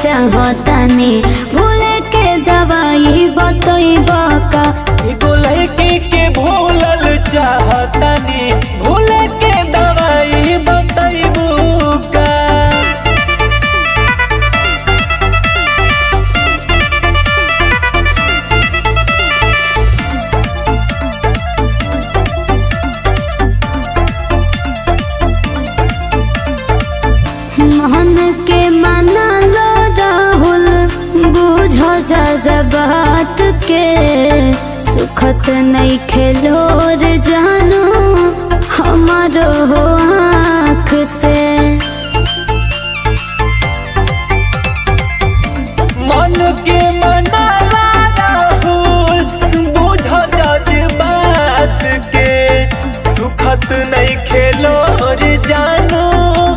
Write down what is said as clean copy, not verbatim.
चाहतानी भूले के दवाई बतइबा का। एगो लड़की के भूलल चाहतानी भूले के दवाई बतइबू का। मन के माना लो राहुल बुझ जा बात के। सुखत नहीं खेलो रे जानो हमारो हो आँख से। मन के मनाला राहुल बुझ जज बात के। सुखत